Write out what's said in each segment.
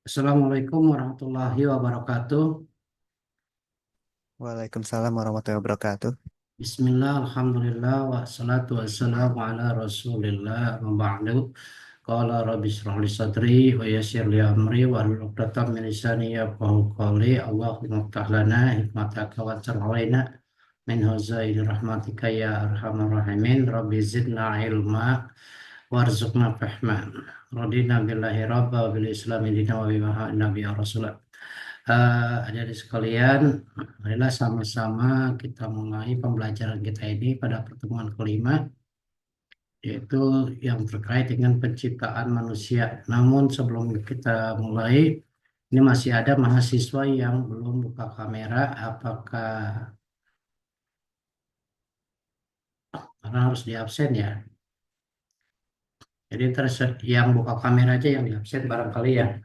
Assalamualaikum warahmatullahi wabarakatuh. Waalaikumsalam warahmatullahi wabarakatuh. Bismillah, alhamdulillah, wassalatu wassalamu ala rasulillah, wa ba'du. Qala rabbi shrah li sadri, wa yassir li amri, wa hlul 'uqdatam min lisani yafqahu qawli. Allahumma iftah lana hikmataka wa alaina min huzaili rahmatika ya arhamar rahimin. Rabbi zidna ilma warzuqna fahma. Radina billahi rabba wa bil islami dina wa bi nabi ya rasulah. Adik-adik sekalian, marilah sama-sama kita mulai pembelajaran kita ini pada pertemuan kelima, yaitu yang terkait dengan penciptaan manusia. Namun sebelum kita mulai, ini masih ada mahasiswa yang belum buka kamera. Apakah karena harus di absen ya? Jadi terus yang buka kamera aja yang di absen barangkali ya.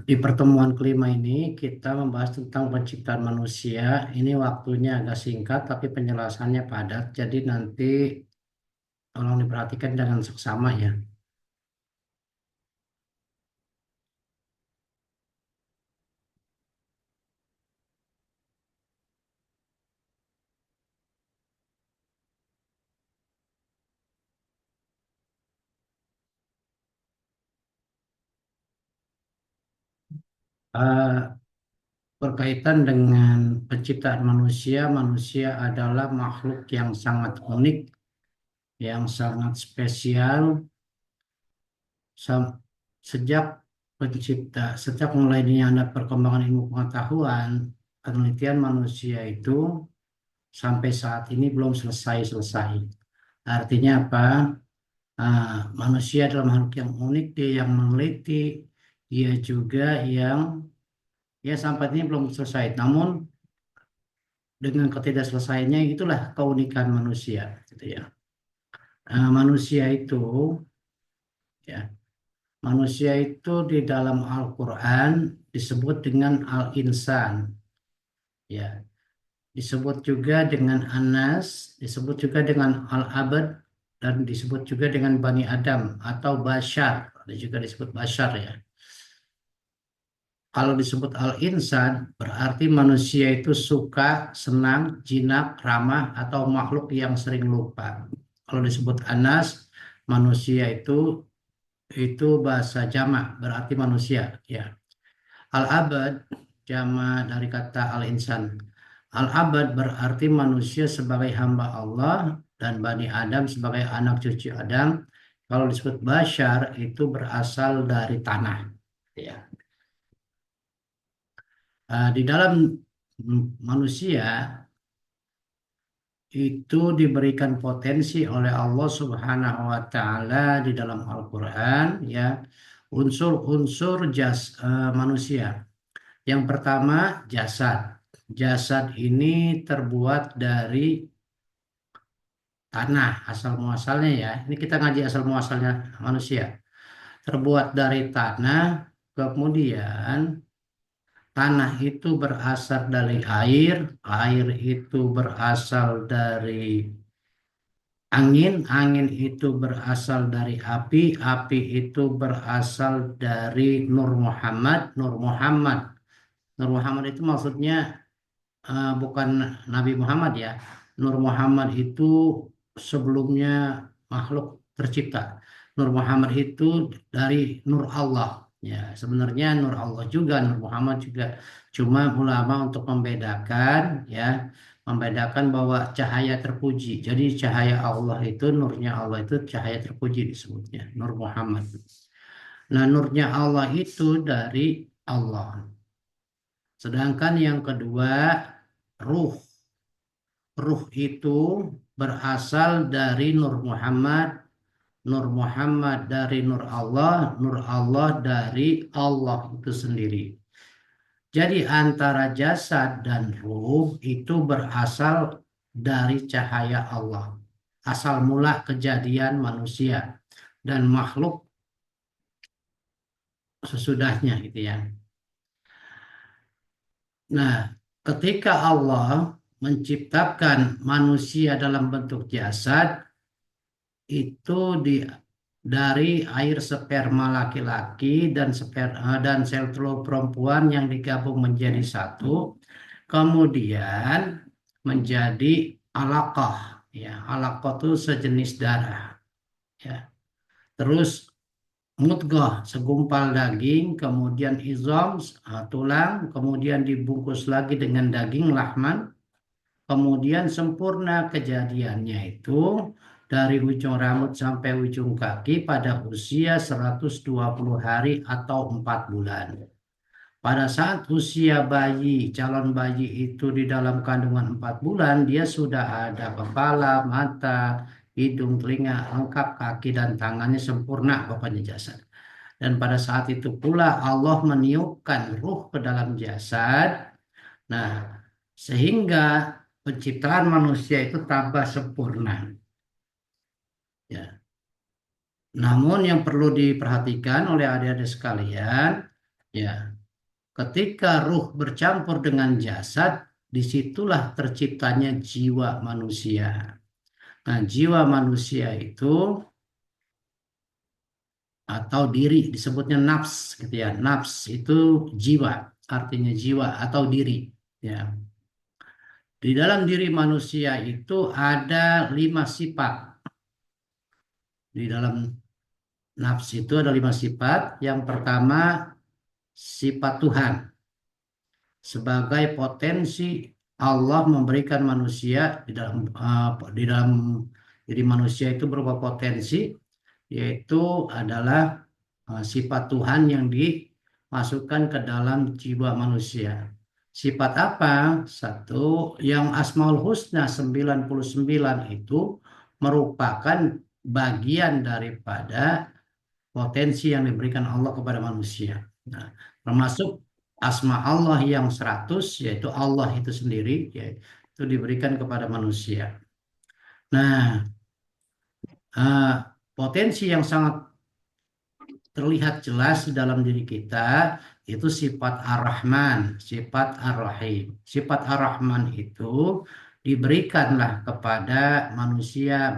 Di pertemuan kelima ini kita membahas tentang penciptaan manusia. Ini waktunya agak singkat tapi penjelasannya padat. Jadi nanti tolong diperhatikan dengan seksama ya. Eh, Berkaitan dengan penciptaan manusia, manusia adalah makhluk yang sangat unik, yang sangat spesial. Sam- Sejak sejak mulai ada perkembangan ilmu pengetahuan, penelitian manusia itu sampai saat ini belum selesai-selesai. Artinya apa? Manusia adalah makhluk yang unik, dia yang meneliti, dia juga yang ya sampai ini belum selesai. Namun dengan ketidakselesaiannya itulah keunikan manusia, gitu ya. Manusia itu ya, manusia itu di dalam Al-Qur'an disebut dengan Al-Insan, ya. Disebut juga dengan Anas, disebut juga dengan Al-Abad, dan disebut juga dengan Bani Adam atau Bashar. Ada juga disebut Bashar ya. Kalau disebut al-insan, berarti manusia itu suka, senang, jinak, ramah, atau makhluk yang sering lupa. Kalau disebut anas, manusia itu bahasa jamak, berarti manusia. Ya. Al-abad, jamak dari kata al-insan. Al-abad berarti manusia sebagai hamba Allah dan Bani Adam sebagai anak cucu Adam. Kalau disebut bashar, itu berasal dari tanah. Ya. Di dalam manusia itu diberikan potensi oleh Allah Subhanahu wa taala di dalam Al-Qur'an ya, unsur-unsur manusia. Yang pertama jasad. Jasad ini terbuat dari tanah asal muasalnya ya. Ini kita ngaji asal muasalnya manusia. Terbuat dari tanah, kemudian tanah itu berasal dari air, air itu berasal dari angin, angin itu berasal dari api, api itu berasal dari Nur Muhammad, Nur Muhammad. Nur Muhammad itu maksudnya bukan Nabi Muhammad ya. Nur Muhammad itu sebelumnya makhluk tercipta. Nur Muhammad itu dari Nur Allah. Ya, sebenarnya Nur Allah juga, Nur Muhammad juga. Cuma ulama untuk membedakan, ya, membedakan bahwa cahaya terpuji. Jadi cahaya Allah itu, nurnya Allah itu cahaya terpuji disebutnya, Nur Muhammad. Nah, nurnya Allah itu dari Allah. Sedangkan yang kedua, ruh. Ruh itu berasal dari Nur Muhammad, Nur Muhammad dari Nur Allah dari Allah itu sendiri. Jadi antara jasad dan ruh itu berasal dari cahaya Allah. Asal mula kejadian manusia dan makhluk sesudahnya gitu ya. Nah, ketika Allah menciptakan manusia dalam bentuk jasad, itu dari air sperma laki-laki dan sel telur perempuan yang digabung menjadi satu, kemudian menjadi alaqah. Ya, alaqah itu sejenis darah. Ya, terus mudghah, segumpal daging, kemudian izam, tulang, kemudian dibungkus lagi dengan daging lahman. Kemudian sempurna kejadiannya itu dari ujung rambut sampai ujung kaki pada usia 120 hari atau 4 bulan. Pada saat usia bayi, calon bayi itu di dalam kandungan 4 bulan, dia sudah ada kepala, mata, hidung, telinga, lengkap, kaki dan tangannya sempurna pokoknya jasad. Dan pada saat itu pula Allah meniupkan ruh ke dalam jasad. Nah, sehingga penciptaan manusia itu tambah sempurna. Ya. Namun yang perlu diperhatikan oleh adik-adik sekalian, ya, ketika ruh bercampur dengan jasad, disitulah terciptanya jiwa manusia. Nah, jiwa manusia itu atau diri disebutnya nafs, gitu ya. Nafs itu jiwa, artinya jiwa atau diri. Ya. Di dalam diri manusia itu ada 5 sifat. Di dalam nafs itu ada 5 sifat. Yang pertama, sifat Tuhan. Sebagai potensi Allah memberikan manusia di dalam diri manusia itu berupa potensi, yaitu adalah sifat Tuhan yang dimasukkan ke dalam jiwa manusia. Sifat apa? Satu, yang Asmaul Husna 99 itu merupakan bagian daripada potensi yang diberikan Allah kepada manusia. Nah, termasuk asma Allah yang 100, yaitu Allah itu sendiri, yaitu diberikan kepada manusia. Nah, eh, potensi yang sangat terlihat jelas di dalam diri kita itu sifat Ar-Rahman, sifat Ar-Rahim. Sifat Ar-Rahman itu diberikanlah kepada manusia,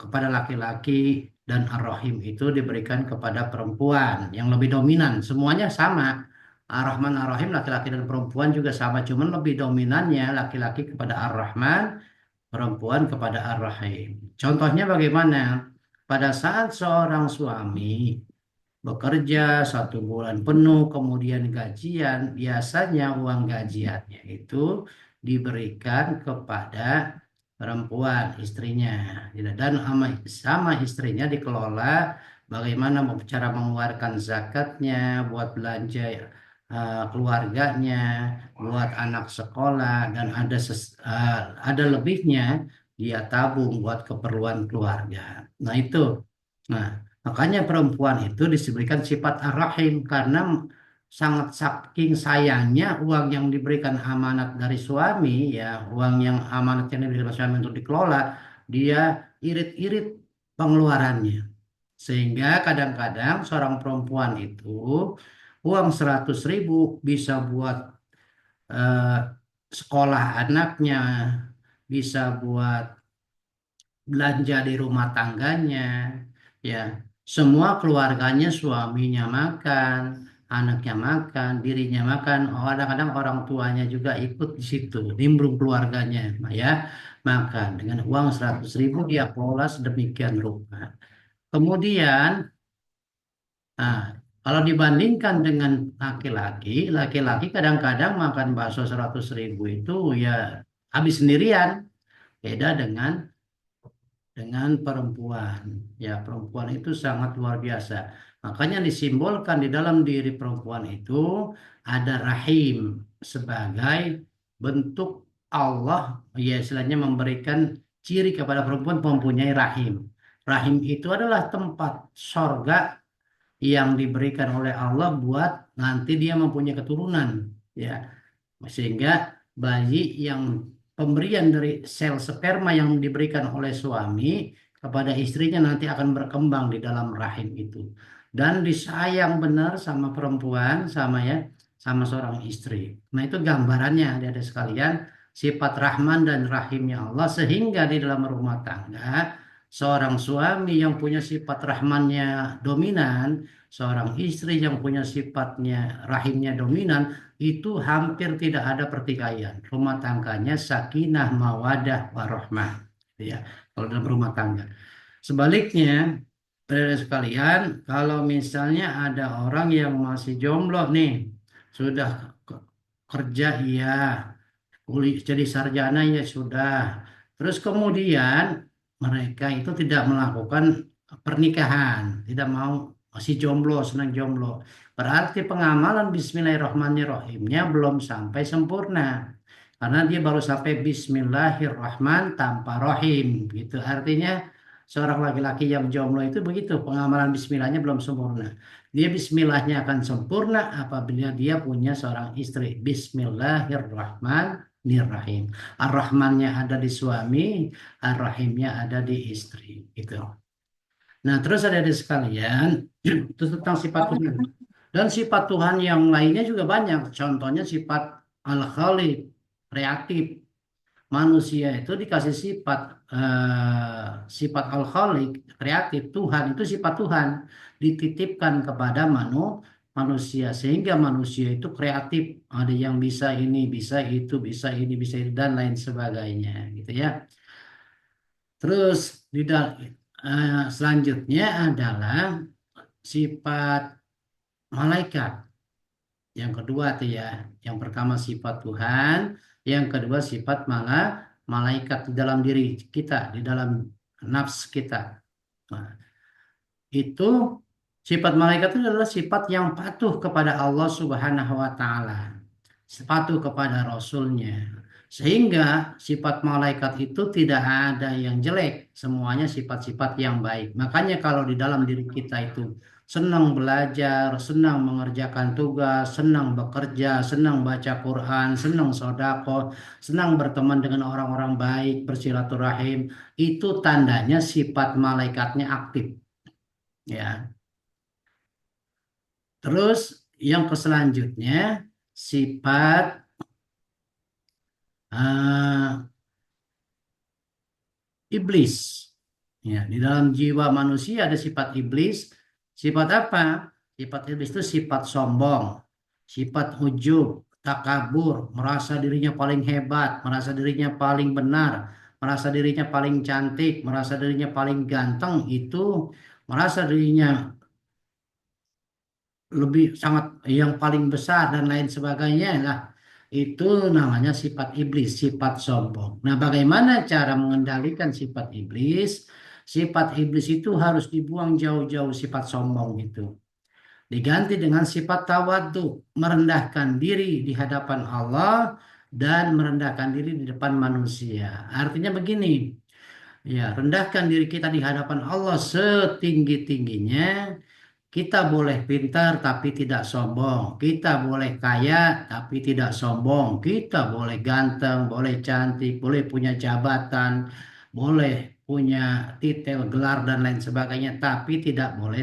kepada laki-laki, dan Ar-Rahim itu diberikan kepada perempuan yang lebih dominan. Semuanya sama. Ar-Rahman, Ar-Rahim, laki-laki dan perempuan juga sama, cuman lebih dominannya laki-laki kepada Ar-Rahman, perempuan kepada Ar-Rahim. Contohnya bagaimana? Pada saat seorang suami bekerja 1 bulan penuh, kemudian gajian, biasanya uang gajiannya itu diberikan kepada perempuan, istrinya. Dan sama istrinya dikelola bagaimana cara mengeluarkan zakatnya, buat belanja keluarganya, buat anak sekolah, dan ada lebihnya dia tabung buat keperluan keluarga. Nah itu. Nah, makanya perempuan itu diberikan sifat ar-rahim karena sangat saking sayangnya uang yang diberikan amanat dari suami, ya, uang yang amanat yang diberikan suami untuk dikelola, dia irit-irit pengeluarannya. Sehingga kadang-kadang seorang perempuan itu uang 100.000 bisa buat eh, sekolah anaknya, bisa buat belanja di rumah tangganya, ya, semua keluarganya, suaminya makan, anaknya makan, dirinya makan, kadang-kadang orang tuanya juga ikut di situ, nimbrung keluarganya, ya, makan dengan uang 100.000 dia kelola sedemikian rupa. Kemudian, nah, kalau dibandingkan dengan laki-laki, laki-laki kadang-kadang makan bakso 100.000 itu ya habis sendirian, beda dengan perempuan. Ya, perempuan itu sangat luar biasa. Makanya disimbolkan di dalam diri perempuan itu ada rahim sebagai bentuk Allah, ya, istilahnya memberikan ciri kepada perempuan mempunyai rahim. Rahim itu adalah tempat sorga yang diberikan oleh Allah buat nanti dia mempunyai keturunan. Ya, sehingga bayi yang pemberian dari sel sperma yang diberikan oleh suami kepada istrinya nanti akan berkembang di dalam rahim itu dan disayang benar sama perempuan, sama seorang istri. Nah, itu gambarannya ada sekalian, sifat Rahman dan Rahimnya Allah, sehingga di dalam rumah tangga seorang suami yang punya sifat rahmannya dominan, seorang istri yang punya sifatnya rahimnya dominan, itu hampir tidak ada pertikaian. Rumah tangganya sakinah, mawadah, warahmah. Gitu ya, kalau dalam rumah tangga. Sebaliknya, saudara sekalian, kalau misalnya ada orang yang masih jomblo nih, sudah kerja iya, kuliah jadi sarjana ya sudah. Terus kemudian mereka itu tidak melakukan pernikahan, tidak mau, masih jomblo, senang jomblo. Berarti pengamalan Bismillahirrahmanirrahimnya belum sampai sempurna. Karena dia baru sampai Bismillahirrahman tanpa rohim gitu. Artinya seorang laki-laki yang jomblo itu begitu, pengamalan Bismillahnya belum sempurna. Dia Bismillahnya akan sempurna apabila dia punya seorang istri. Bismillahirrahmanirrahim. Ar-Rahmannya ada di suami, Ar-Rahimnya ada di istri. Gitu. Nah, terus ada di sekalian, itu tentang sifat Tuhan. Dan sifat Tuhan yang lainnya juga banyak. Contohnya sifat Al-Khaliq, kreatif. Manusia itu dikasih sifat Al-Khaliq, kreatif. Tuhan itu sifat Tuhan dititipkan kepada manusia sehingga manusia itu kreatif. Ada yang bisa ini, bisa itu, bisa ini, bisa itu dan lain sebagainya, gitu ya. Terus selanjutnya adalah sifat malaikat. Yang kedua tuh ya, yang pertama sifat Tuhan, yang kedua sifat malaikat di dalam diri kita, di dalam nafs kita. Nah, itu sifat malaikat itu adalah sifat yang patuh kepada Allah Subhanahu wa taala, patuh kepada Rasulnya. Sehingga sifat malaikat itu tidak ada yang jelek, semuanya sifat-sifat yang baik. Makanya kalau di dalam diri kita itu senang belajar, senang mengerjakan tugas, senang bekerja, senang baca Quran, senang sodako, senang berteman dengan orang-orang baik, bersilaturahim, itu tandanya sifat malaikatnya aktif. Ya, terus yang selanjutnya sifat eh, iblis. Ya, di dalam jiwa manusia ada sifat iblis. Sifat apa? Sifat iblis itu sifat sombong, sifat ujub, takabur, merasa dirinya paling hebat, merasa dirinya paling benar, merasa dirinya paling cantik, merasa dirinya paling ganteng, itu merasa dirinya lebih sangat yang paling besar dan lain sebagainya lah. Itu namanya sifat iblis, sifat sombong. Nah, bagaimana cara mengendalikan sifat iblis? Sifat iblis itu harus dibuang jauh-jauh, sifat sombong itu. Diganti dengan sifat tawadhu, merendahkan diri di hadapan Allah dan merendahkan diri di depan manusia. Artinya begini, ya, rendahkan diri kita di hadapan Allah setinggi-tingginya. Kita boleh pintar tapi tidak sombong. Kita boleh kaya tapi tidak sombong. Kita boleh ganteng, boleh cantik, boleh punya jabatan, boleh punya titel, gelar dan lain sebagainya, tapi tidak boleh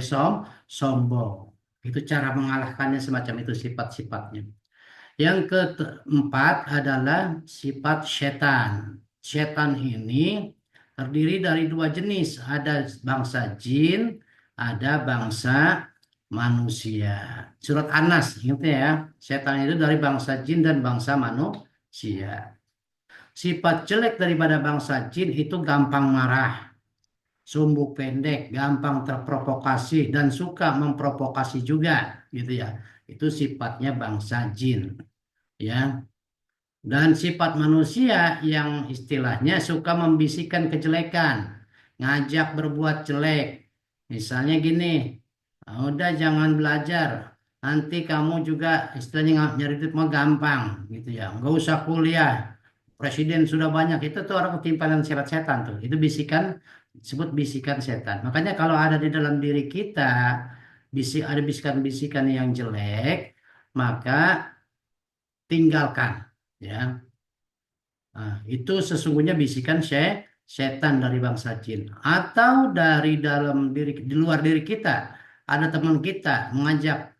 sombong. Itu cara mengalahkannya, semacam itu sifat-sifatnya. Yang keempat adalah sifat setan. Setan ini terdiri dari dua jenis. Ada bangsa jin, ada bangsa manusia. Surat An-Nas, ingat ya. Setan itu dari bangsa jin dan bangsa manusia. Sifat jelek daripada bangsa jin itu gampang marah, sumbu pendek, gampang terprovokasi dan suka memprovokasi juga, gitu ya. Itu sifatnya bangsa jin, ya. Dan sifat manusia yang istilahnya suka membisikkan kejelekan, ngajak berbuat jelek. Misalnya gini, "Ah, udah jangan belajar, nanti kamu juga istilahnya nyari duit mah gampang, gitu ya. Nggak usah kuliah, presiden sudah banyak." Itu tuh orang ketimpanan sifat setan tuh. Itu bisikan, disebut bisikan setan. Makanya kalau ada di dalam diri kita, ada bisikan-bisikan yang jelek, maka tinggalkan, ya. Nah, itu sesungguhnya bisikan setan dari bangsa jin. Atau dari dalam diri, di luar diri kita, ada teman kita mengajak,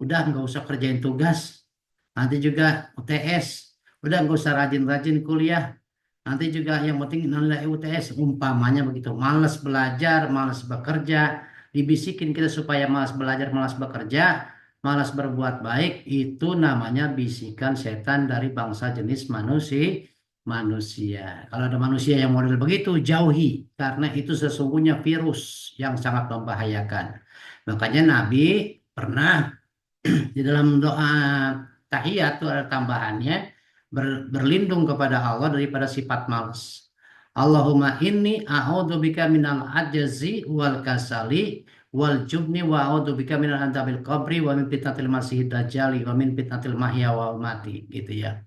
udah nggak usah kerjain tugas, nanti juga UTS, udah nggak usah rajin-rajin kuliah, Nanti juga yang penting nilai UTS umpamanya begitu. Malas belajar, malas bekerja, dibisikin kita supaya malas belajar, malas bekerja, malas berbuat baik, itu namanya bisikan setan dari bangsa jenis manusia. Kalau ada manusia yang model begitu, jauhi karena itu sesungguhnya virus yang sangat membahayakan. Makanya Nabi pernah di dalam doa tahiyat itu ada tambahannya berlindung kepada Allah daripada sifat malas. Allahumma inni a'udzubika minal ajzi wal kasali wal jubni wa a'udzubika minal adzabil qabri wa min fitnatil masiihid dajjali wa min fitnatil mahya wal mati gitu ya.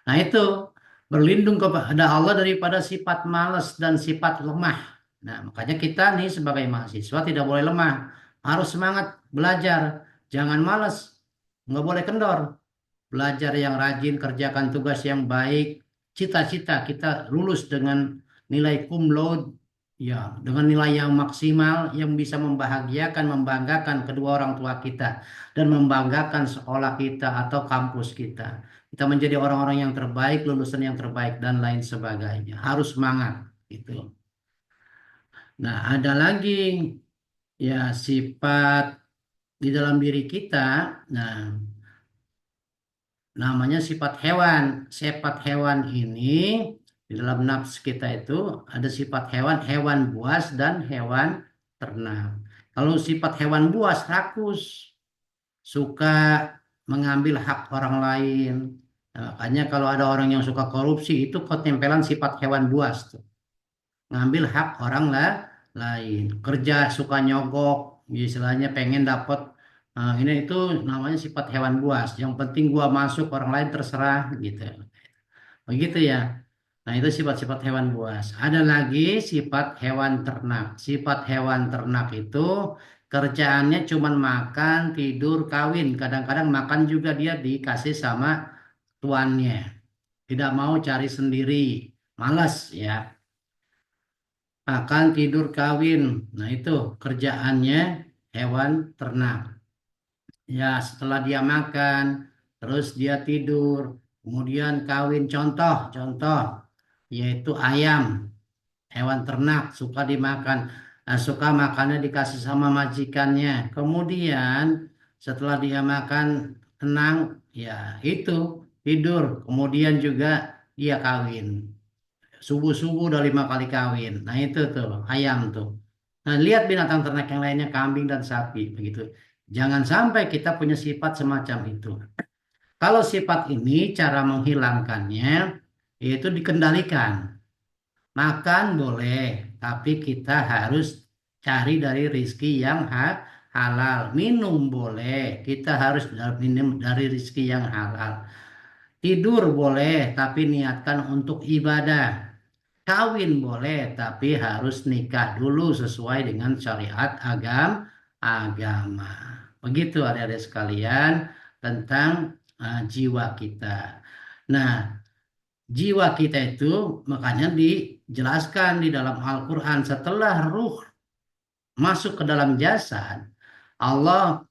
Nah itu berlindung kepada Allah daripada sifat malas dan sifat lemah. Nah makanya kita nih sebagai mahasiswa tidak boleh lemah, harus semangat belajar, jangan malas, nggak boleh kendor, belajar yang rajin, kerjakan tugas yang baik, cita-cita kita lulus dengan nilai cum laude, ya, dengan nilai yang maksimal yang bisa membahagiakan, membanggakan kedua orang tua kita dan membanggakan sekolah kita atau kampus kita. Kita menjadi orang-orang yang terbaik, lulusan yang terbaik dan lain sebagainya. Harus semangat gitu. Nah, ada lagi ya sifat di dalam diri kita. Nah, namanya sifat hewan. Sifat hewan ini di dalam nafs kita itu ada sifat hewan, hewan buas dan hewan ternak. Kalau sifat hewan buas rakus, suka mengambil hak orang lain. Nah, makanya kalau ada orang yang suka korupsi itu ketempelan sifat hewan buas tuh. Ngambil hak orang lah lain. Kerja suka nyogok, istilahnya pengen dapat ini itu namanya sifat hewan buas. Yang penting gua masuk orang lain terserah gitu. Begitu ya. Nah, itu sifat-sifat hewan buas. Ada lagi sifat hewan ternak. Sifat hewan ternak itu kerjaannya cuman makan, tidur, kawin. Kadang-kadang makan juga dia dikasih sama tuannya. Tidak mau cari sendiri. Malas ya. Makan, tidur, kawin. Nah, itu kerjaannya hewan ternak. Ya, setelah dia makan, terus dia tidur, kemudian kawin. Contoh, yaitu ayam, hewan ternak, suka dimakan. Nah, suka makannya dikasih sama majikannya. Kemudian, setelah dia makan, tenang, ya itu, tidur. Kemudian juga dia kawin. Subuh-subuh udah 5 kali kawin. Nah itu tuh ayam tuh. Nah lihat binatang ternak yang lainnya kambing dan sapi begitu. Jangan sampai kita punya sifat semacam itu. Kalau sifat ini cara menghilangkannya yaitu dikendalikan. Makan boleh, tapi kita harus cari dari rizki yang halal. Minum boleh, kita harus minum dari rizki yang halal. Tidur boleh, tapi niatkan untuk ibadah. Kawin boleh, tapi harus nikah dulu sesuai dengan syariat agama. Begitu adik-adik sekalian tentang jiwa kita. Nah, jiwa kita itu makanya dijelaskan di dalam Al-Quran setelah ruh masuk ke dalam jasad, Allah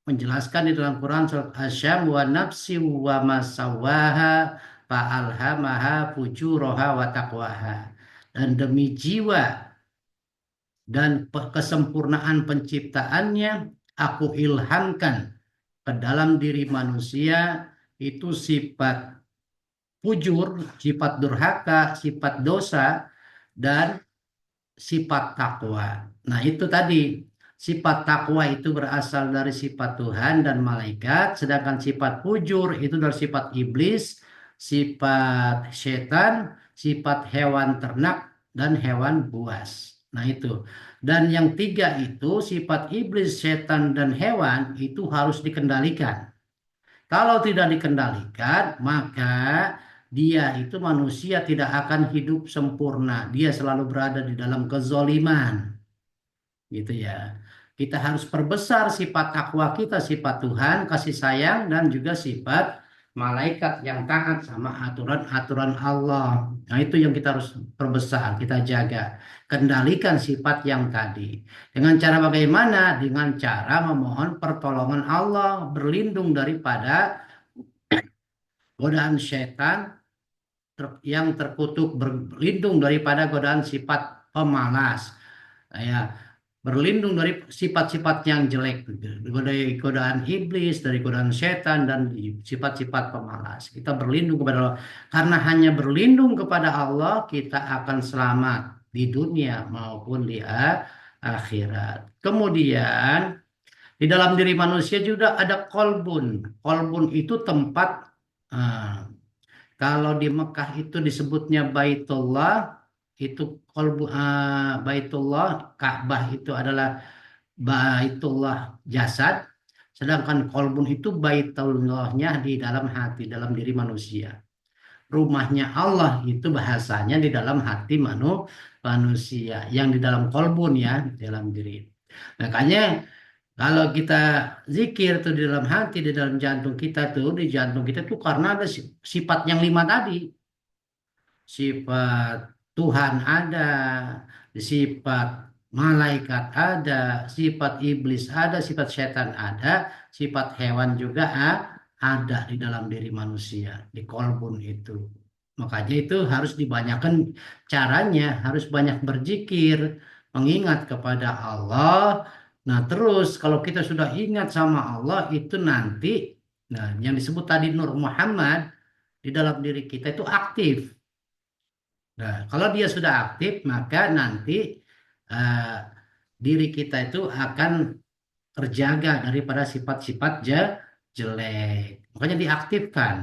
menjelaskan di dalam Quran surat Asyam wa nafsi wa masawaha fa'alhamaha fujuraha wa taqwaha. Dan demi jiwa dan kesempurnaan penciptaannya, aku ilhamkan ke dalam diri manusia itu sifat fujur, sifat durhaka, sifat dosa, dan sifat takwa. Nah, itu tadi sifat takwa itu berasal dari sifat Tuhan dan malaikat, sedangkan sifat fujur itu dari sifat iblis, sifat setan, sifat hewan ternak dan hewan buas. Nah, itu. Dan yang tiga itu sifat iblis, setan dan hewan itu harus dikendalikan. Kalau tidak dikendalikan, maka dia itu manusia tidak akan hidup sempurna. Dia selalu berada di dalam kezoliman. Gitu ya. Kita harus perbesar sifat takwa kita, sifat Tuhan, kasih sayang, dan juga sifat malaikat yang taat sama aturan-aturan Allah. Nah, itu yang kita harus perbesar, kita jaga. Kendalikan sifat yang tadi. Dengan cara bagaimana? Dengan cara memohon pertolongan Allah, berlindung daripada godaan setan yang terkutuk, berlindung daripada godaan sifat pemalas. Ya, berlindung dari sifat-sifat yang jelek, dari godaan iblis, dari godaan setan, dan sifat-sifat pemalas. Kita berlindung kepada Allah. Karena hanya berlindung kepada Allah, kita akan selamat di dunia maupun di akhirat. Kemudian, di dalam diri manusia juga ada kolbun. Kolbun itu tempat, ah, kalau di Mekah itu disebutnya Baitullah, itu Baitullah, Ka'bah itu adalah Baitullah jasad, sedangkan kolbun itu Baitullahnya di dalam hati, dalam diri manusia. Rumahnya Allah itu bahasanya di dalam hati manusia, yang di dalam kolbun ya, di dalam diri. Makanya kalau kita zikir tuh di dalam hati, di dalam jantung kita tuh, di jantung kita tuh karena ada sifat yang lima tadi. Sifat Tuhan ada, sifat malaikat ada, sifat iblis ada, sifat setan ada, sifat hewan juga ada di dalam diri manusia, di kolbun itu. Makanya itu harus dibanyakan caranya, harus banyak berzikir, mengingat kepada Allah. Nah, terus kalau kita sudah ingat sama Allah itu nanti, nah yang disebut tadi Nur Muhammad di dalam diri kita itu aktif. Nah, kalau dia sudah aktif, maka nanti eh, diri kita itu akan terjaga daripada sifat-sifat jelek. Makanya diaktifkan,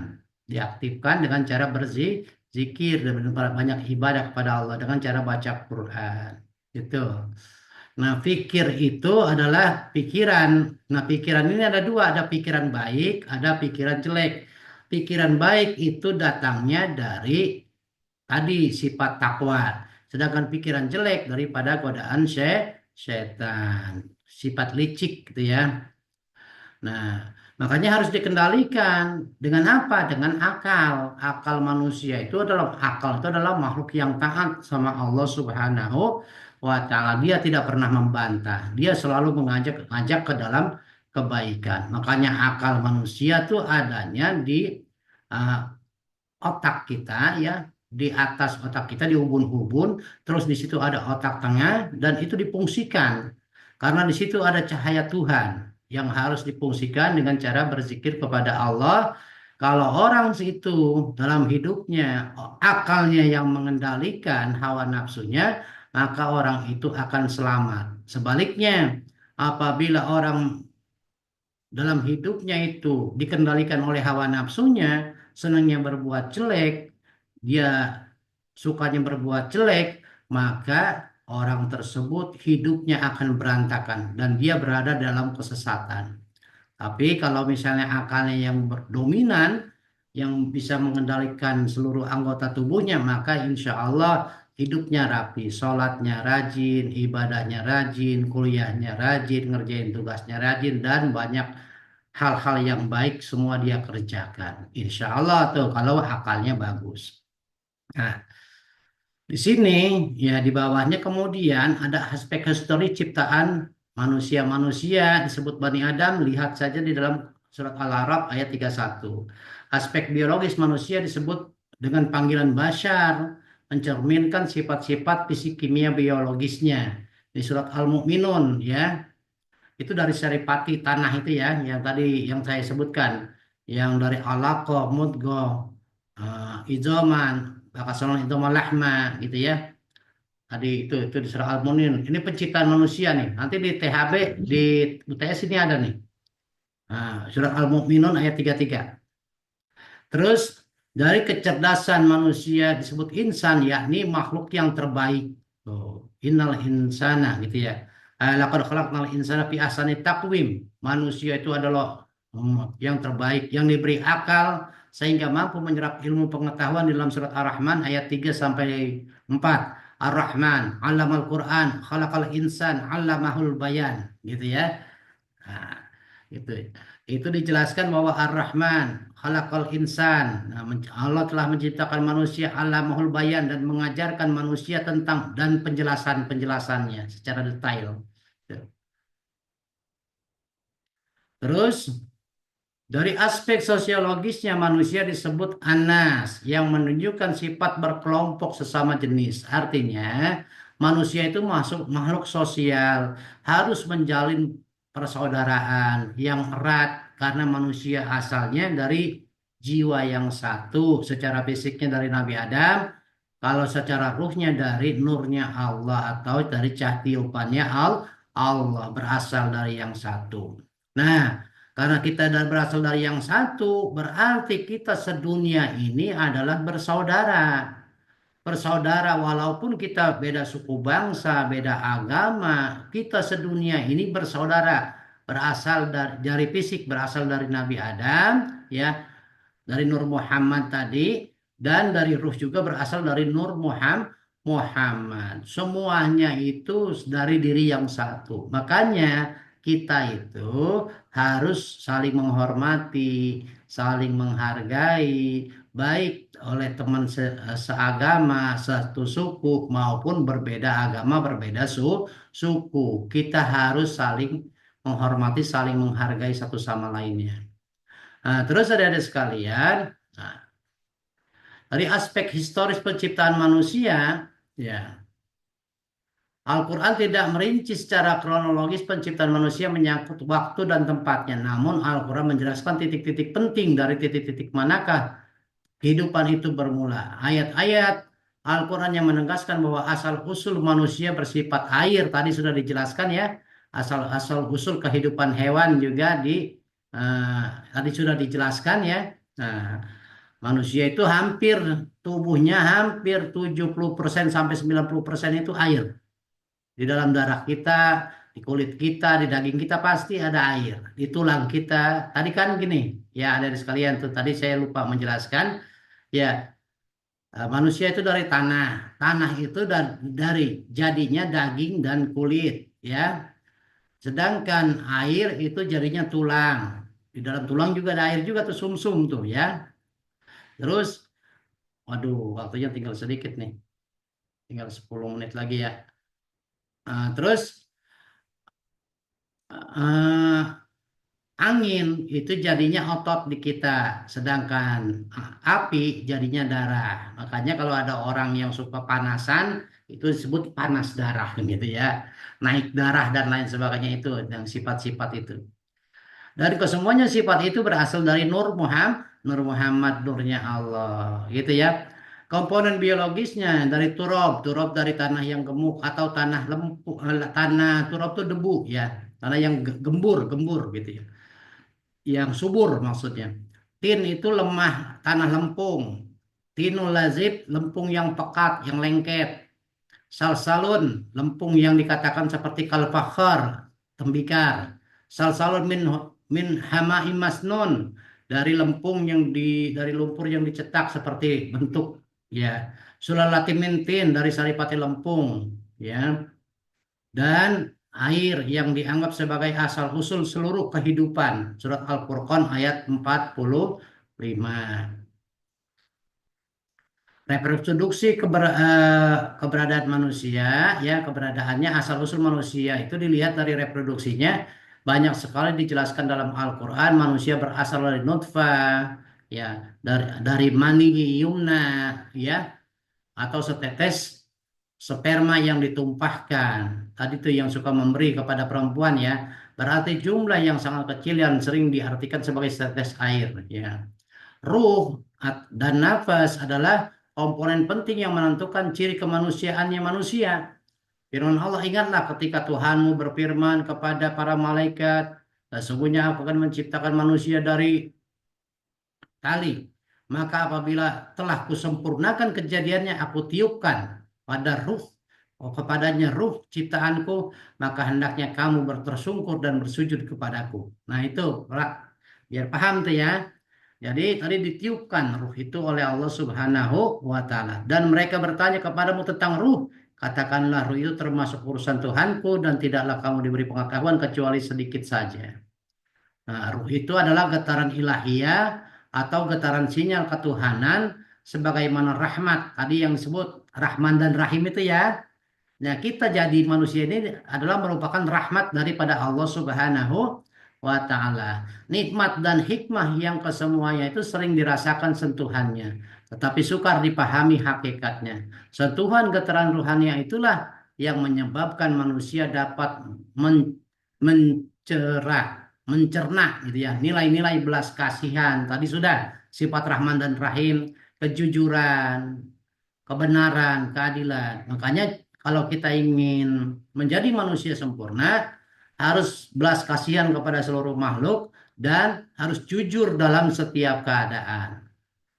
diaktifkan dengan cara berzikir dan banyak ibadah kepada Allah dengan cara baca Quran. Gitu. Nah, pikir itu adalah pikiran. Nah, pikiran ini ada dua, ada pikiran baik, ada pikiran jelek. Pikiran baik itu datangnya dari tadi sifat takwa. Sedangkan pikiran jelek daripada godaan setan. Sifat licik gitu ya. Nah, makanya harus dikendalikan. Dengan apa? Dengan akal. Akal manusia itu adalah akal itu adalah makhluk yang taat sama Allah Subhanahu wa taala. Dia tidak pernah membantah. Dia selalu mengajak ke dalam kebaikan. Makanya akal manusia itu adanya di uh, otak kita ya, di atas otak kita di ubun-ubun, terus di situ ada otak tengah dan itu difungsikan karena di situ ada cahaya Tuhan yang harus difungsikan dengan cara berzikir kepada Allah. Kalau orang itu dalam hidupnya akalnya yang mengendalikan hawa nafsunya, maka orang itu akan selamat. Sebaliknya, apabila orang dalam hidupnya itu dikendalikan oleh hawa nafsunya, senangnya berbuat jelek, dia sukanya berbuat jelek, maka orang tersebut hidupnya akan berantakan dan dia berada dalam kesesatan. Tapi kalau misalnya akalnya yang berdominan, yang bisa mengendalikan seluruh anggota tubuhnya, maka insya Allah hidupnya rapi, sholatnya rajin, ibadahnya rajin, kuliahnya rajin, ngerjain tugasnya rajin, dan banyak hal-hal yang baik semua dia kerjakan. Insya Allah tuh kalau akalnya bagus. Nah, di sini ya di bawahnya kemudian ada aspek histori ciptaan manusia-manusia disebut Bani Adam. Lihat saja di dalam surat Al-A'raf ayat 31. Aspek biologis manusia disebut dengan panggilan bashar, mencerminkan sifat-sifat fisik kimia biologisnya. Di surat Al-Mu'minun ya, itu dari seripati tanah itu ya, yang tadi yang saya sebutkan, yang dari alaqah, mudghah, izoman, bakasalon izoman lahma gitu ya. Tadi itu di surah Al-Mu'min. Ini penciptaan manusia nih. Nanti di THB di UTS ini ada nih. Nah, surat Al-Mu'minun ayat 33. Terus dari kecerdasan manusia disebut insan, yakni makhluk yang terbaik. Tuh, innal insana gitu ya. Laqad khalaqnal insana fi ahsani taqwim. Manusia itu adalah yang terbaik, yang diberi akal sehingga mampu menyerap ilmu pengetahuan di dalam surat Ar-Rahman ayat 3 sampai 4. Ar-Rahman, 'allamal Qur'an, khalaqal insan, 'allamahul bayan, gitu ya. Nah, itu itu dijelaskan bahwa Ar-Rahman khalaqal insan. Nah, Allah telah menciptakan manusia alamahul bayan dan mengajarkan manusia tentang dan penjelasan-penjelasannya secara detail. Terus Dari aspek sosiologisnya manusia disebut anas yang menunjukkan sifat berkelompok sesama jenis. Artinya manusia itu masuk makhluk sosial, harus menjalin persaudaraan yang erat karena manusia asalnya dari jiwa yang satu. Secara fisiknya dari Nabi Adam, kalau secara ruhnya dari nurnya Allah atau dari cahyopannya Allah berasal dari yang satu. Nah, karena kita berasal dari yang satu, berarti kita sedunia ini adalah bersaudara. Bersaudara walaupun kita beda suku bangsa, beda agama, kita sedunia ini bersaudara. Berasal dari fisik, berasal dari Nabi Adam, ya, dari Nur Muhammad tadi, dan dari ruh juga berasal dari Nur Muhammad. Semuanya itu dari diri yang satu. Makanya kita itu harus saling menghormati, saling menghargai, baik oleh teman seagama, satu suku, maupun berbeda agama, berbeda suku. Kita harus saling menghormati, saling menghargai satu sama lainnya. Nah, terus ada sekalian, nah, dari aspek historis penciptaan manusia, ya, Al-Quran tidak merinci secara kronologis penciptaan manusia menyangkut waktu dan tempatnya. Namun Al-Quran menjelaskan titik-titik penting dari titik-titik manakah kehidupan itu bermula. Ayat-ayat Al-Quran yang menegaskan bahwa asal-usul manusia bersifat air, tadi sudah dijelaskan ya, asal-asal usul kehidupan hewan juga tadi sudah dijelaskan ya. Nah, manusia itu hampir tubuhnya hampir 70% sampai 90% itu air. Di dalam darah kita, di kulit kita, di daging kita pasti ada air. Di tulang kita. Tadi kan gini, ya ada di sekalian tuh. Tadi saya lupa menjelaskan. Ya, manusia itu dari tanah. Tanah itu dari jadinya daging dan kulit. Ya, sedangkan air itu jadinya tulang. Di dalam tulang juga ada air juga tuh sumsum tuh ya. Terus, waduh, waktunya tinggal sedikit nih. Tinggal 10 menit lagi ya. Terus eh, angin itu jadinya otot di kita, sedangkan api jadinya darah. Makanya kalau ada orang yang suka panasan, itu disebut panas darah gitu ya. Naik darah dan lain sebagainya itu, yang sifat-sifat itu. Dari kesemuanya sifat itu berasal dari Nur Muhammad, nurnya Allah, gitu ya. Komponen biologisnya dari turab dari tanah yang gemuk atau tanah lempu, tanah turab itu debu ya, tanah yang gembur gitu ya, yang subur maksudnya. Tin itu lemah, tanah lempung. Tinul lazib, lempung yang pekat, yang lengket. Salsalun, lempung yang dikatakan seperti kalfakhar, tembikar. Salsalun min hamai masnun, dari lempung dari lumpur yang dicetak seperti bentuk ya. Sulalati mintin, dari saripati lempung ya. Dan air yang dianggap sebagai asal usul seluruh kehidupan. Surat Al-Furqan ayat 45. Reproduksi keberadaan manusia, ya keberadaannya asal usul manusia itu dilihat dari reproduksinya. Banyak sekali dijelaskan dalam Al-Quran. Manusia berasal dari nutfah, ya, dari mani yumna, ya, atau setetes sperma yang ditumpahkan. Tadi itu yang suka memberi kepada perempuan ya. Berarti jumlah yang sangat kecil yang sering diartikan sebagai setetes air ya. Ruh dan nafas adalah komponen penting yang menentukan ciri kemanusiaannya manusia. Firman Allah, ingatlah ketika Tuhanmu berfirman kepada para malaikat, sesungguhnya aku akan menciptakan manusia dari tali. Maka apabila telah kusempurnakan kejadiannya, aku tiupkan pada ruh, kepadanya ruh ciptaanku, maka hendaknya kamu bertersungkur dan bersujud kepadaku. Nah itu, biar paham tuh ya. Jadi tadi ditiupkan ruh itu oleh Allah Subhanahu wa taala, dan mereka bertanya kepadamu tentang ruh. Katakanlah ruh itu termasuk urusan Tuhanku dan tidaklah kamu diberi pengetahuan kecuali sedikit saja. Nah, ruh itu adalah getaran ilahiyah atau getaran sinyal ketuhanan sebagaimana rahmat. Tadi yang disebut Rahman dan Rahim itu ya. Nah, kita jadi manusia ini adalah merupakan rahmat daripada Allah Subhanahu wa ta'ala. Nikmat dan hikmah yang kesemuanya itu sering dirasakan sentuhannya, tetapi sukar dipahami hakikatnya. Sentuhan getaran ruhania itulah yang menyebabkan manusia dapat mencerna gitu ya, nilai-nilai belas kasihan. Tadi sudah sifat Rahman dan Rahim, kejujuran, kebenaran, keadilan. Makanya kalau kita ingin menjadi manusia sempurna, harus belas kasihan kepada seluruh makhluk dan harus jujur dalam setiap keadaan.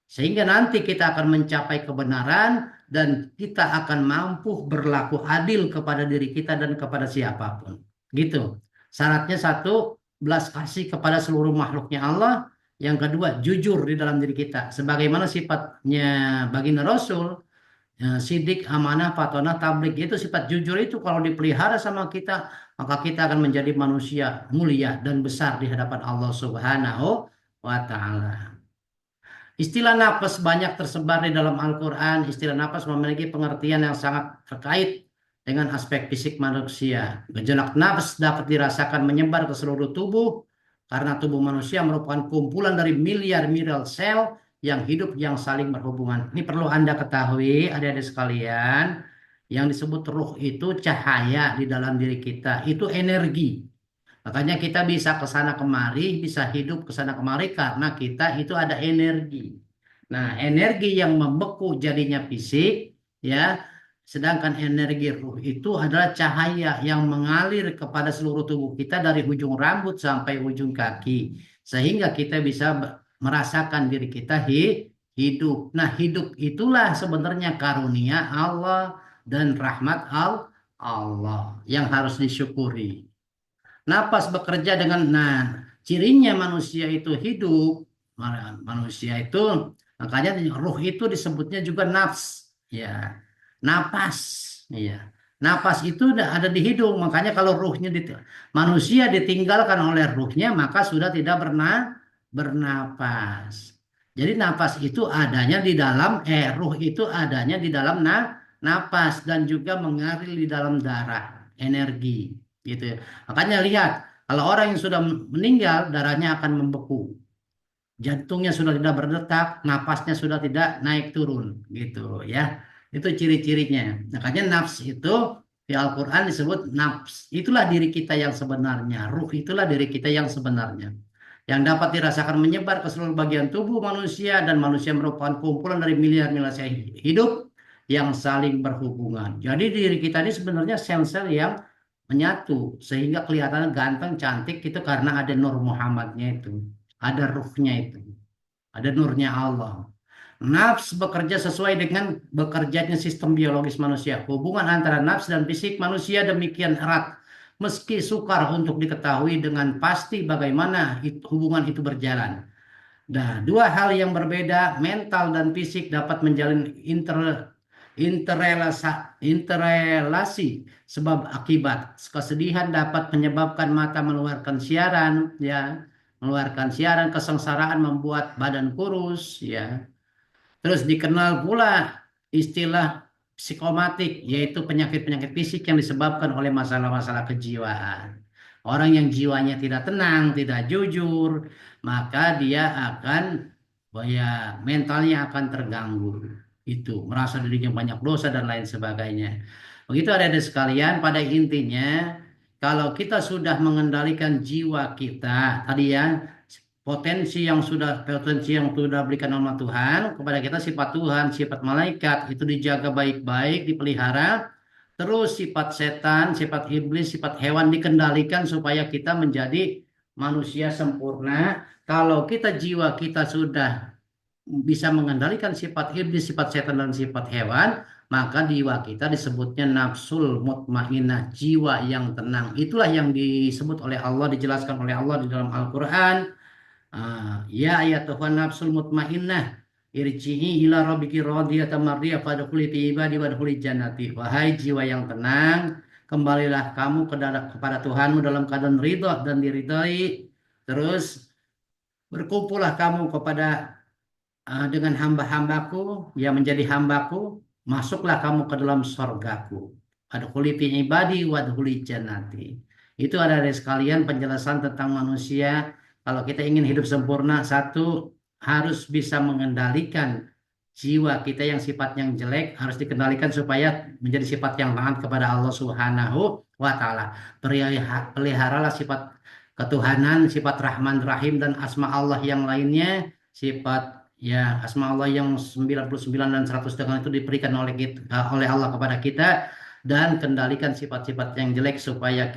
Sehingga nanti kita akan mencapai kebenaran dan kita akan mampu berlaku adil kepada diri kita dan kepada siapapun. Gitu. Syaratnya satu, belas kasih kepada seluruh makhluknya Allah. Yang kedua, jujur di dalam diri kita. Sebagaimana sifatnya baginda Rasul, ya, sidik, amanah, patonah, tablik itu sifat jujur itu kalau dipelihara sama kita, maka kita akan menjadi manusia mulia dan besar di hadapan Allah Subhanahu wa taala. Istilah nafas banyak tersebar di dalam Al-Quran. Istilah nafas memiliki pengertian yang sangat terkait dengan aspek fisik manusia. Gejolak nafas dapat dirasakan menyebar ke seluruh tubuh karena tubuh manusia merupakan kumpulan dari miliar-miliar sel yang hidup yang saling berhubungan. Ini perlu Anda ketahui, adik-adik sekalian, yang disebut ruh itu cahaya di dalam diri kita, itu energi. Makanya kita bisa ke sana kemari, bisa hidup ke sana kemari karena kita itu ada energi. Nah, energi yang membeku jadinya fisik, ya. Sedangkan energi ruh itu adalah cahaya yang mengalir kepada seluruh tubuh kita dari ujung rambut sampai ujung kaki. Sehingga kita bisa merasakan diri kita hidup. Nah, hidup itulah sebenarnya karunia Allah dan rahmat Allah yang harus disyukuri. Napas bekerja dengan, nah, cirinya manusia itu hidup, manusia itu, makanya ruh itu disebutnya juga nafs, ya, napas, ya. Napas itu ada di hidung, makanya kalau manusia ditinggalkan oleh ruhnya, maka sudah tidak bernapas. Jadi napas itu adanya di dalam, ruh itu adanya di dalam napas dan juga mengalir di dalam darah, energi, gitu ya. Makanya lihat, kalau orang yang sudah meninggal, darahnya akan membeku. Jantungnya sudah tidak berdetak, napasnya sudah tidak naik turun, gitu ya. Itu ciri-cirinya. Makanya nafs itu di Al-Quran disebut nafs. Itulah diri kita yang sebenarnya. Ruh itulah diri kita yang sebenarnya. Yang dapat dirasakan menyebar ke seluruh bagian tubuh manusia dan manusia merupakan kumpulan dari miliar-miliar sel hidup yang saling berhubungan. Jadi diri kita ini sebenarnya sel-sel yang menyatu sehingga kelihatan ganteng cantik itu karena ada Nur Muhammadnya itu, ada ruhnya itu, ada nurnya Allah. Nafs bekerja sesuai dengan bekerjanya sistem biologis manusia. Hubungan antara nafs dan fisik manusia demikian erat, meski sukar untuk diketahui dengan pasti bagaimana hubungan itu berjalan. Nah, dua hal yang berbeda, mental dan fisik dapat menjalin interrelasi sebab akibat. Kesedihan dapat menyebabkan mata mengeluarkan siaran, ya, mengeluarkan siaran. Kesengsaraan membuat badan kurus, ya. Terus dikenal pula istilah psikomatik, yaitu penyakit-penyakit fisik yang disebabkan oleh masalah-masalah kejiwaan. Orang yang jiwanya tidak tenang, tidak jujur, maka dia akan, ya, mentalnya akan terganggu. Itu merasa dirinya banyak dosa dan lain sebagainya. Begitu ada sekalian, pada intinya kalau kita sudah mengendalikan jiwa kita, tadi ya, potensi yang sudah berikan nama Tuhan kepada kita, sifat Tuhan, sifat malaikat itu dijaga baik-baik, dipelihara. Terus sifat setan, sifat iblis, sifat hewan dikendalikan supaya kita menjadi manusia sempurna. Kalau kita jiwa kita sudah bisa mengendalikan sifat iblis, sifat setan dan sifat hewan, maka jiwa kita disebutnya nafsul mutmainnah, jiwa yang tenang. Itulah yang disebut oleh Allah, dijelaskan oleh Allah di dalam Al-Qur'an. Ya ayat Tuhan nafsul mutmainnah irji'i ila rabbiki radiyatan mardiyah fadkhuli fi ibadi wadkhuli jannati. Wahai jiwa yang tenang, kembalilah kamu kepada Tuhanmu dalam keadaan ridha dan diridhai. Terus berkumpullah kamu dengan hamba-hambaku yang menjadi hambaku, masuklah kamu ke dalam sorgaku. Adkhuli fi ibadi wadkhuli jannati. Itu ada dari sekalian penjelasan tentang manusia. Kalau kita ingin hidup sempurna, satu harus bisa mengendalikan jiwa kita yang sifat yang jelek harus dikendalikan supaya menjadi sifat yang taat kepada Allah Subhanahu wa taala. Peliharalah sifat ketuhanan, sifat Rahman Rahim dan asma Allah yang lainnya, sifat ya asma Allah yang 99 dan 100 dengan itu diberikan oleh oleh Allah kepada kita, dan kendalikan sifat-sifat yang jelek supaya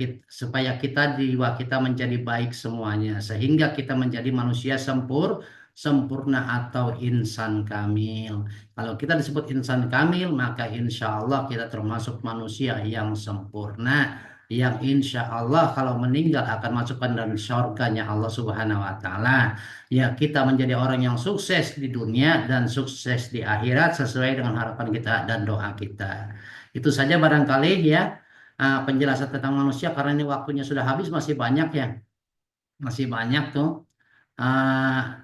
kita jiwa kita menjadi baik semuanya sehingga kita menjadi manusia sempurna atau insan kamil. Kalau kita disebut insan kamil, maka insya Allah kita termasuk manusia yang sempurna, yang insya Allah kalau meninggal akan masukkan dan surganya Allah Subhanahu wa Ta'ala. Ya, kita menjadi orang yang sukses di dunia dan sukses di akhirat sesuai dengan harapan kita dan doa kita. Itu saja barangkali ya, penjelasan tentang manusia, karena ini waktunya sudah habis, masih banyak ya, masih banyak tuh. Ah,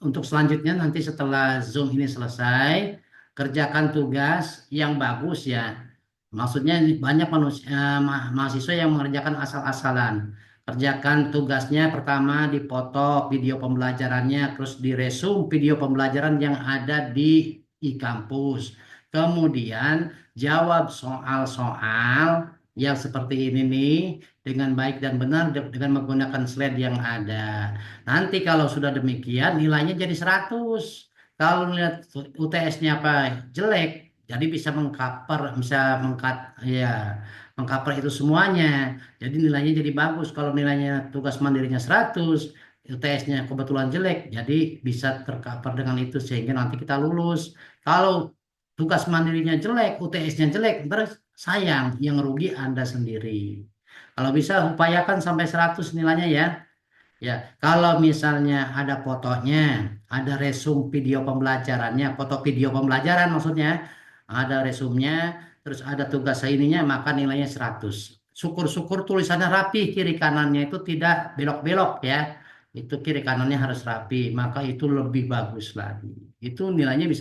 untuk selanjutnya nanti setelah Zoom ini selesai, kerjakan tugas yang bagus ya. Maksudnya banyak manusia, mahasiswa yang mengerjakan asal-asalan. Kerjakan tugasnya pertama dipoto video pembelajarannya, terus diresum video pembelajaran yang ada di e-kampus. Kemudian jawab soal-soal yang seperti ini nih dengan baik dan benar dengan menggunakan slide yang ada. Nanti kalau sudah demikian nilainya jadi 100. Kalau lihat UTS-nya apa jelek, jadi bisa mengcover itu semuanya. Jadi nilainya jadi bagus. Kalau nilainya tugas mandirinya 100, UTS-nya kebetulan jelek, jadi bisa tercover dengan itu sehingga nanti kita lulus. Kalau tugas mandirinya jelek, UTS-nya jelek, ntar sayang, yang rugi Anda sendiri. Kalau bisa upayakan sampai 100 nilainya ya. Ya, kalau misalnya ada fotonya, ada resum video pembelajarannya, foto video pembelajaran maksudnya, ada resumnya, terus ada tugas ininya, maka nilainya 100. Syukur-syukur tulisannya rapi, kiri kanannya itu tidak belok-belok ya. Itu kiri kanannya harus rapi, maka itu lebih bagus lagi. Itu nilainya bisa